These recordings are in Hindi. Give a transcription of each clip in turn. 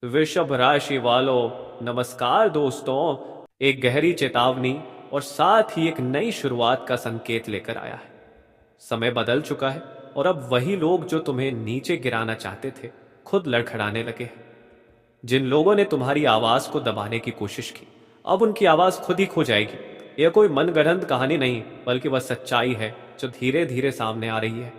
वृषभ राशि वालों, नमस्कार दोस्तों। एक गहरी चेतावनी और साथ ही एक नई शुरुआत का संकेत लेकर आया है। समय बदल चुका है और अब वही लोग जो तुम्हें नीचे गिराना चाहते थे खुद लड़खड़ाने लगे हैं। जिन लोगों ने तुम्हारी आवाज को दबाने की कोशिश की, अब उनकी आवाज खुद ही खो जाएगी। यह कोई मनगढ़ंत कहानी नहीं, बल्कि वह सच्चाई है जो धीरे धीरे सामने आ रही है।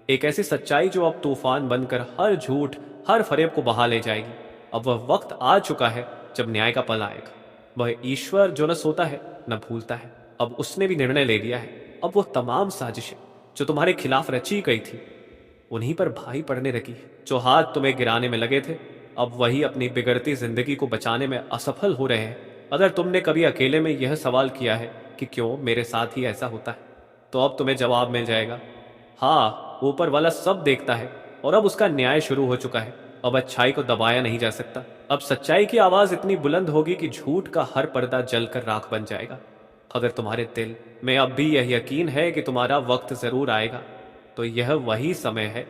एक ऐसी सच्चाई जो अब तूफान बनकर हर झूठ, हर फरेब को बहा ले जाएगी। अब वह वक्त आ चुका है जब न्याय का पल आएगा। वह ईश्वर जो न सोता है न भूलता है, अब उसने भी निर्णय ले लिया है। अब वह तमाम साजिशें जो तुम्हारे खिलाफ रची गई थी, उन्हीं पर भारी पड़ने लगी है। जो हाथ तुम्हें गिराने में लगे थे, अब वही अपनी बिगड़ती जिंदगी को बचाने में असफल हो रहे हैं। अगर तुमने कभी अकेले में यह सवाल किया है कि क्यों मेरे साथ ही ऐसा होता है, तो अब तुम्हें जवाब मिल जाएगा। हाँ, ऊपर वाला सब देखता है और अब उसका न्याय शुरू हो चुका है। अब अच्छाई को दबाया नहीं जा सकता। अब सच्चाई की आवाज इतनी बुलंद होगी कि झूठ का हर पर्दा जलकर राख बन जाएगा। अगर तुम्हारे दिल में अब भी यह यकीन है कि तुम्हारा वक्त जरूर आएगा, तो यह वही समय है।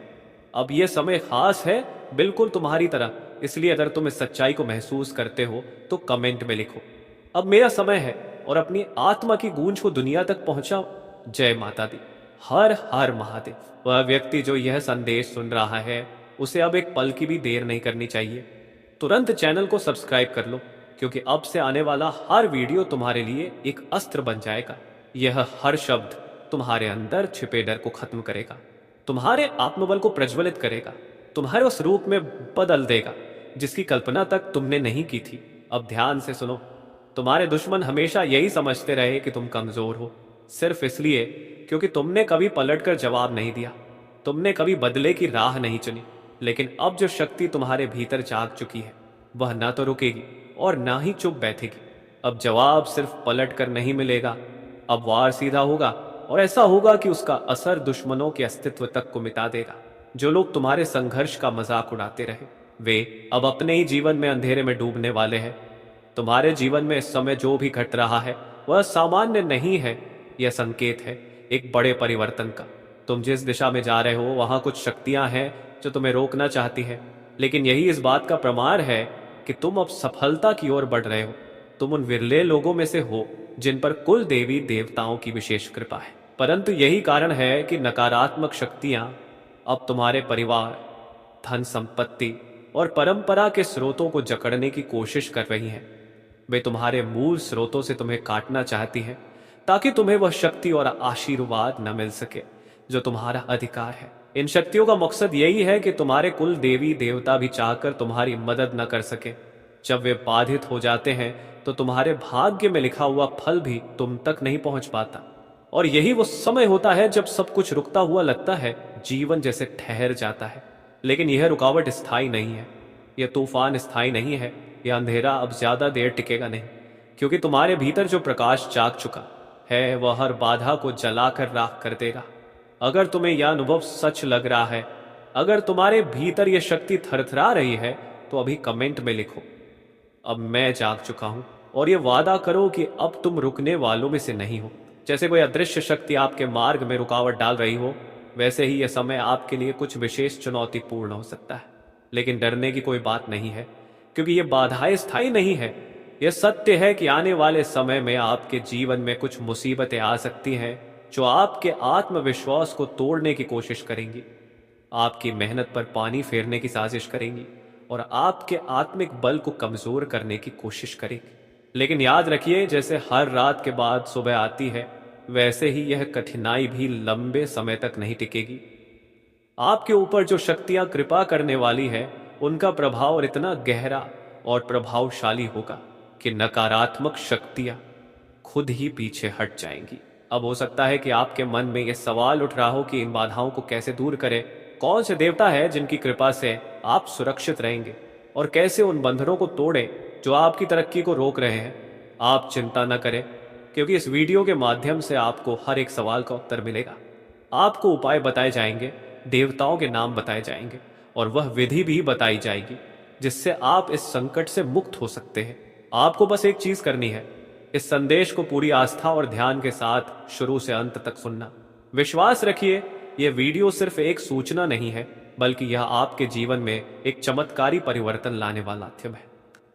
अब यह समय खास है, बिल्कुल तुम्हारी तरह। इसलिए अगर तुम इस सच्चाई को महसूस करते हो तो कमेंट में लिखो, अब मेरा समय है, और अपनी आत्मा की गूंज को दुनिया तक पहुंचाओ। जय माता दी। हर हर महादेव। वह व्यक्ति जो यह संदेश सुन रहा है, उसे अब एक पल की भी देर नहीं करनी चाहिए। तुरंत चैनल को सब्सक्राइब कर लो, क्योंकि अब से आने वाला हर वीडियो तुम्हारे लिए एक अस्त्र बन जाएगा। यह हर शब्द तुम्हारे अंदर छिपे डर को खत्म करेगा, तुम्हारे आत्मबल को प्रज्वलित करेगा, तुम्हारे उस रूप में बदल देगा जिसकी कल्पना तक तुमने नहीं की थी। अब ध्यान से सुनो। तुम्हारे दुश्मन हमेशा यही समझते रहे कि तुम कमजोर हो, सिर्फ इसलिए क्योंकि तुमने कभी पलटकर जवाब नहीं दिया, तुमने कभी बदले की राह नहीं चुनी। लेकिन अब जो शक्ति तुम्हारे भीतर जाग चुकी है, वह ना तो रुकेगी और ना ही चुप बैठेगी। अब जवाब सिर्फ पलट कर नहीं मिलेगा, अब वार सीधा होगा, और ऐसा होगा कि उसका असर दुश्मनों के अस्तित्व तक को मिटा देगा। जो लोग तुम्हारे संघर्ष का मजाक उड़ाते रहे, वे अब अपने ही जीवन में अंधेरे में डूबने वाले हैं। तुम्हारे जीवन में इस समय जो भी घट रहा है वह सामान्य नहीं है। यह संकेत है एक बड़े परिवर्तन का। तुम जिस दिशा में जा रहे हो, वहां कुछ शक्तियां हैं जो तुम्हें रोकना चाहती है, लेकिन यही इस बात का प्रमाण है कि तुम अब सफलता की ओर बढ़ रहे हो। तुम उन विरले लोगों में से हो जिन पर कुल देवी देवताओं की विशेष कृपा है। परंतु यही कारण है कि नकारात्मक शक्तियां अब तुम्हारे परिवार, धन संपत्ति और परंपरा के स्रोतों को जकड़ने की कोशिश कर रही हैं। वे तुम्हारे मूल स्रोतों से तुम्हें काटना चाहती हैं, ताकि तुम्हें वह शक्ति और आशीर्वाद न मिल सके जो तुम्हारा अधिकार है। इन शक्तियों का मकसद यही है कि तुम्हारे कुल देवी देवता भी चाहकर तुम्हारी मदद न कर सके। जब वे बाधित हो जाते हैं तो तुम्हारे भाग्य में लिखा हुआ फल भी तुम तक नहीं पहुंच पाता। और यही वो समय होता है जब सब कुछ रुकता हुआ लगता है, जीवन जैसे ठहर जाता है। लेकिन यह रुकावट स्थायी नहीं है, यह तूफान स्थायी नहीं है, यह अंधेरा अब ज्यादा देर टिकेगा नहीं, क्योंकि तुम्हारे भीतर जो प्रकाश जाग चुका है वह हर बाधा को जलाकर राख कर देगा। अगर तुम्हें यह अनुभव सच लग रहा है, अगर तुम्हारे भीतर यह शक्ति थरथरा रही है, तो अभी कमेंट में लिखो, अब मैं जाग चुका हूं। और ये वादा करो कि अब तुम रुकने वालों में से नहीं हो। जैसे कोई अदृश्य शक्ति आपके मार्ग में रुकावट डाल रही हो, वैसे ही यह समय आपके लिए कुछ विशेष चुनौतीपूर्ण हो सकता है। लेकिन डरने की कोई बात नहीं है, क्योंकि ये बाधाएं स्थायी नहीं है। यह सत्य है कि आने वाले समय में आपके जीवन में कुछ मुसीबतें आ सकती हैं जो आपके आत्मविश्वास को तोड़ने की कोशिश करेंगी, आपकी मेहनत पर पानी फेरने की साजिश करेंगी और आपके आत्मिक बल को कमजोर करने की कोशिश करेंगी। लेकिन याद रखिए, जैसे हर रात के बाद सुबह आती है, वैसे ही यह कठिनाई भी लंबे समय तक नहीं टिकेगी। आपके ऊपर जो शक्तियां कृपा करने वाली है, उनका प्रभाव इतना गहरा और प्रभावशाली होगा कि नकारात्मक शक्तियां खुद ही पीछे हट जाएंगी। अब हो सकता है कि आपके मन में यह सवाल उठ रहा हो कि इन बाधाओं को कैसे दूर करें, कौन से देवता है जिनकी कृपा से आप सुरक्षित रहेंगे, और कैसे उन बंधनों को तोड़ें जो आपकी तरक्की को रोक रहे हैं। आप चिंता न करें, क्योंकि इस वीडियो के माध्यम से आपको हर एक सवाल का उत्तर मिलेगा। आपको उपाय बताए जाएंगे, देवताओं के नाम बताए जाएंगे, और वह विधि भी बताई जाएगी जिससे आप इस संकट से मुक्त हो सकते हैं। आपको बस एक चीज करनी है, इस संदेश को पूरी आस्था और ध्यान के साथ शुरू से अंत तक सुनना। विश्वास रखिए, यह वीडियो सिर्फ एक सूचना नहीं है, बल्कि यह आपके जीवन में एक चमत्कारी परिवर्तन लाने वाला माध्यम है।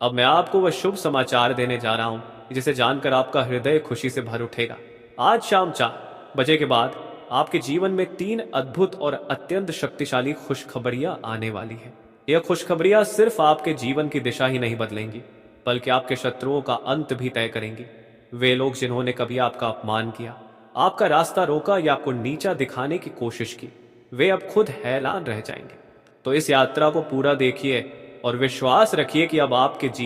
अब मैं आपको वह शुभ समाचार देने जा रहा हूं जिसे जानकर आपका हृदय खुशी से भर उठेगा। आज शाम 4 बजे के बाद आपके जीवन में 3 अद्भुत और अत्यंत शक्तिशाली खुशखबरियां आने वाली हैं। यह खुशखबरियां सिर्फ आपके जीवन की दिशा ही नहीं बदलेंगी, बल्कि आपके शत्रुओं का अंत भी तय करेंगी। वे लोग जिन्होंने कभी आपका अपमान किया, आपका रास्ता रोका या आपको नीचा दिखाने की कोशिश की, वे अब खुद हैरान रह जाएंगे। तो इस यात्रा को पूरा देखिए और विश्वास रखिए कि अब आपके जीवन